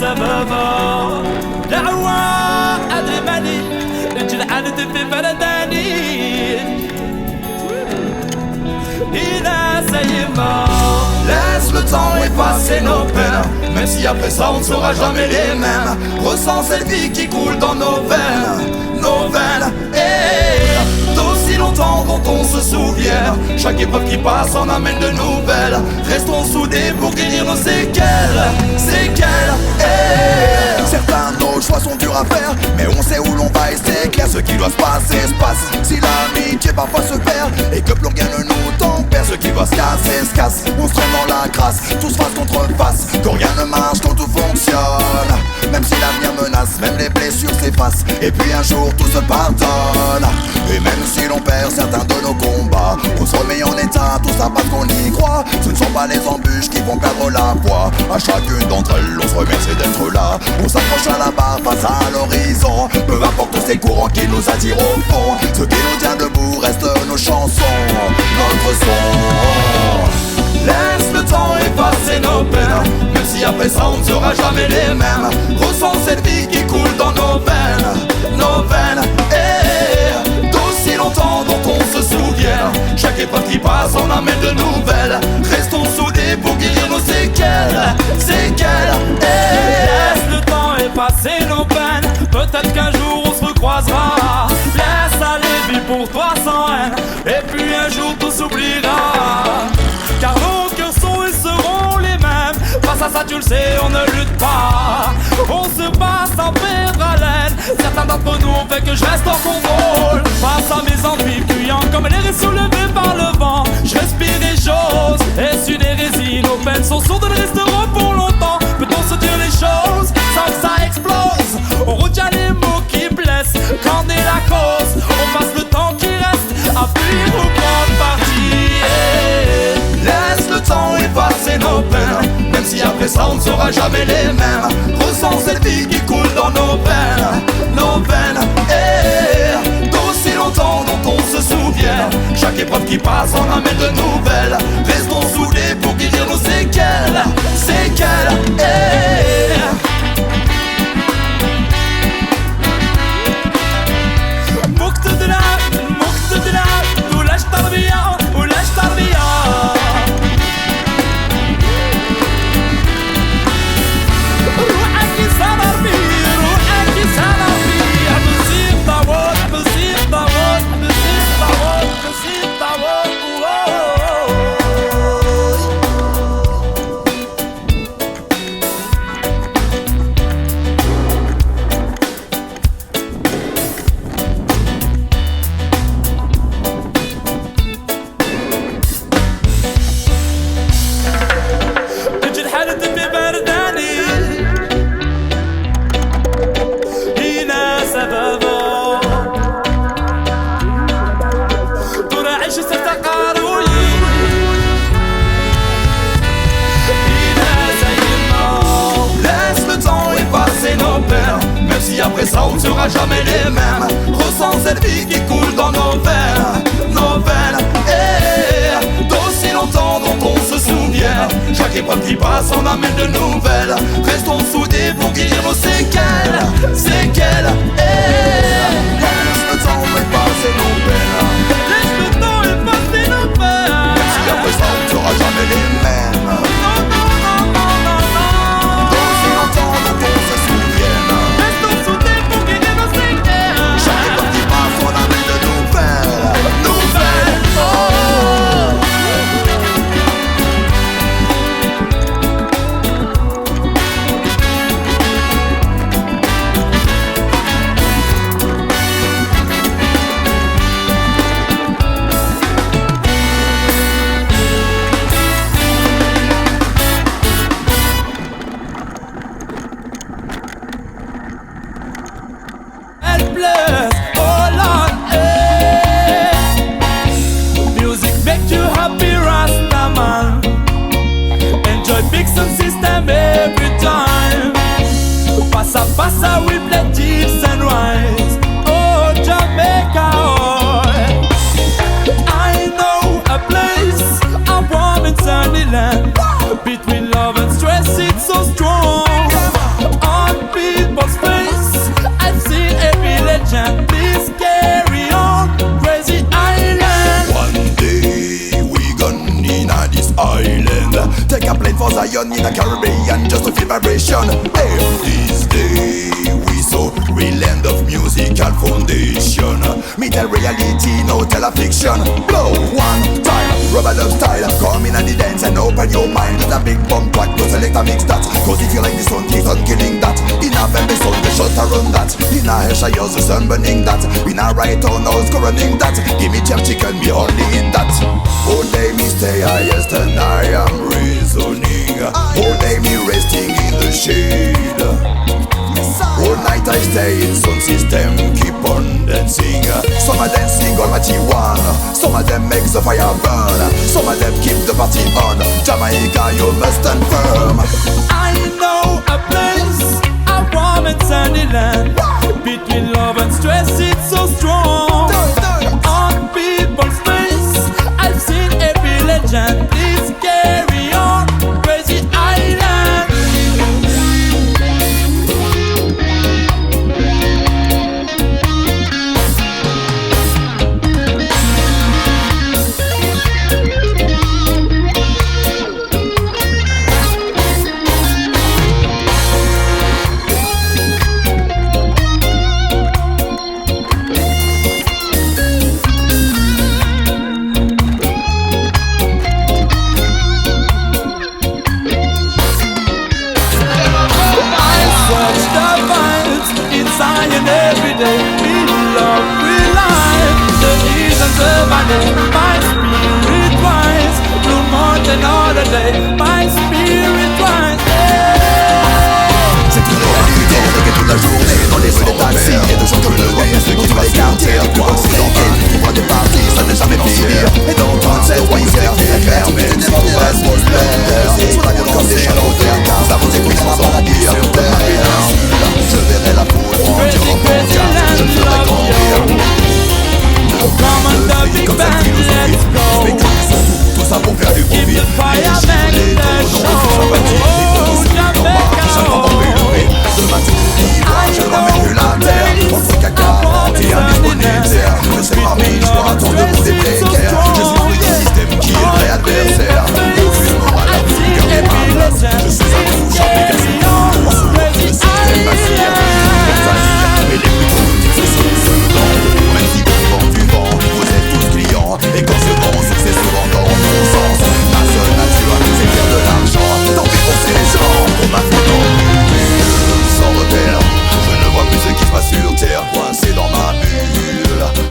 سببها دعوة أدمني الجلعان في بلداني إلى سيما. Laisse le temps effacer nos peines, même si après ça on ne sera jamais les mêmes. Ressens cette vie qui coule dans nos veines, et d'aussi longtemps dont on se souvient. Chaque épreuve qui passe en amène de nouvelles. Restons soudés pour guérir nos séquelles, certains de nos choix sont durs à faire, mais on sait où l'on va et c'est clair. Ce qui doit se passer se passe. Si l'amitié parfois se perd et que plus rien ne nous tempère, ce qui doit se casser se casse. On se traîne dans la crasse, tous face contre face. Quand rien ne marche, quand tout fonctionne, même si l'avenir menace, même les blessures s'effacent. Et puis un jour tout se pardonne. Et même si l'on perd certains de nos combats, on se remet en état, tout ça parce qu'on y croit. Ce ne sont pas les embûches qui vont perdre la foi. À chacune d'entre elles, on se remercie d'être là. On s'accroche à la barre face à l'horizon. Peu importe tous ces courants qui nous attirent au fond, ce qui nous tient debout reste nos chansons, notre son. Laisse le temps effacer nos peines, même si après ça on ne sera jamais les mêmes. Ressens cette vie qui coule dans nos veines, et d'aussi longtemps dont on se souvient. Chaque épreuve qui passe en amène de nouvelles. Restons soudés pour guérir nos séquelles, Laisse le temps effacer nos peines, peut-être qu'un jour on se recroisera. Laisse aller, vis pour toi sans haine, et puis un jour tout s'oubliera. Car nos cœurs sont et seront les mêmes. Face à ça tu le sais, on ne lutte pas. On se bat sans perdre haleine. Certains d'entre nous ont fait que je reste en contrôle. Face à mes ennuis fuyants comme l'air est soulevé par le vent, je respire et j'ose. Est-ce une hérésie? Nos peines sont sourdes, elles resteront pour longtemps. Peut-on se dire les choses sans que ça explose? On retient les mots qui blessent. Qu'en est la cause? On passe le temps qui reste à fuir ou prendre parti. Laisse le temps effacer nos peines, même si après ça on ne sera jamais les mêmes. Ressens cette vie qui coule dans nos veines, et d'aussi longtemps dont on se souvient. Chaque épreuve qui passe en amène de nouvelles. Restons soudés pour guérir nos séquelles, après ça on ne sera jamais les mêmes. Ressens cette vie qui coule dans nos veines, et d'aussi longtemps dont on se souvient. Chaque épreuve qui passe en amène de nouvelles. Restons soudés pour guérir nos séquelles, laisse le temps effacer nos peines, Laisse le temps effacer nos peines, même si après ça on ne sera jamais les mêmes. D'aussi longtemps dont on se souvient. Chaque époque qui passe, on amène de nouvelles, oh. Helpless, all on air. Music make you happy, Rasta man. Enjoy big sound system every time. Passa, passa, we play chiefs and wines. Oh, Jamaica, oh. I know a place, a warm and sunny land. Between love and stress, it's so strong. Zion in the Caribbean just to feel vibration. Hey, this day we saw real land of musical foundation. Me tell reality, no tell a fiction. Blow one time, rubber dub style. Come in and the dance and open your mind. With a big bump back, go select a mix that. Cause if you like the sun, keep on killing that. In a family sun, the shots are run that. In a Hesha, the sun burning that. In a right on house, running that. Give me jerk chicken, me only in that. All day me stay highest and I am reasoning. All day me resting in the shade. All night I stay in sound system, keep on dancing. Some of them sing all what you want. Some of them make the fire burn. Some of them keep the party on. Jamaica, you must stand firm. I know a place, a warm and sunny land. Between love and stress, it's so strong. On people's face, I've seen every legend. Please carry on, crazy island. Zion every day, we love, we live. The reasons of my day, my spirit wise. No more than other day, my spirit wise. C'est une réalité, reggae toute la journée. Dans les rues des taxis, et de gens comme le nez. Ceux qui font les quartiers, les plus grosses cliquées. Tu vois des parties, ça n'est jamais fini. Et dans toute cette misère, c'est la claire. Mais c'est une mauvaise monnaie. C'est pas comme des chalots, ça vous écoute sans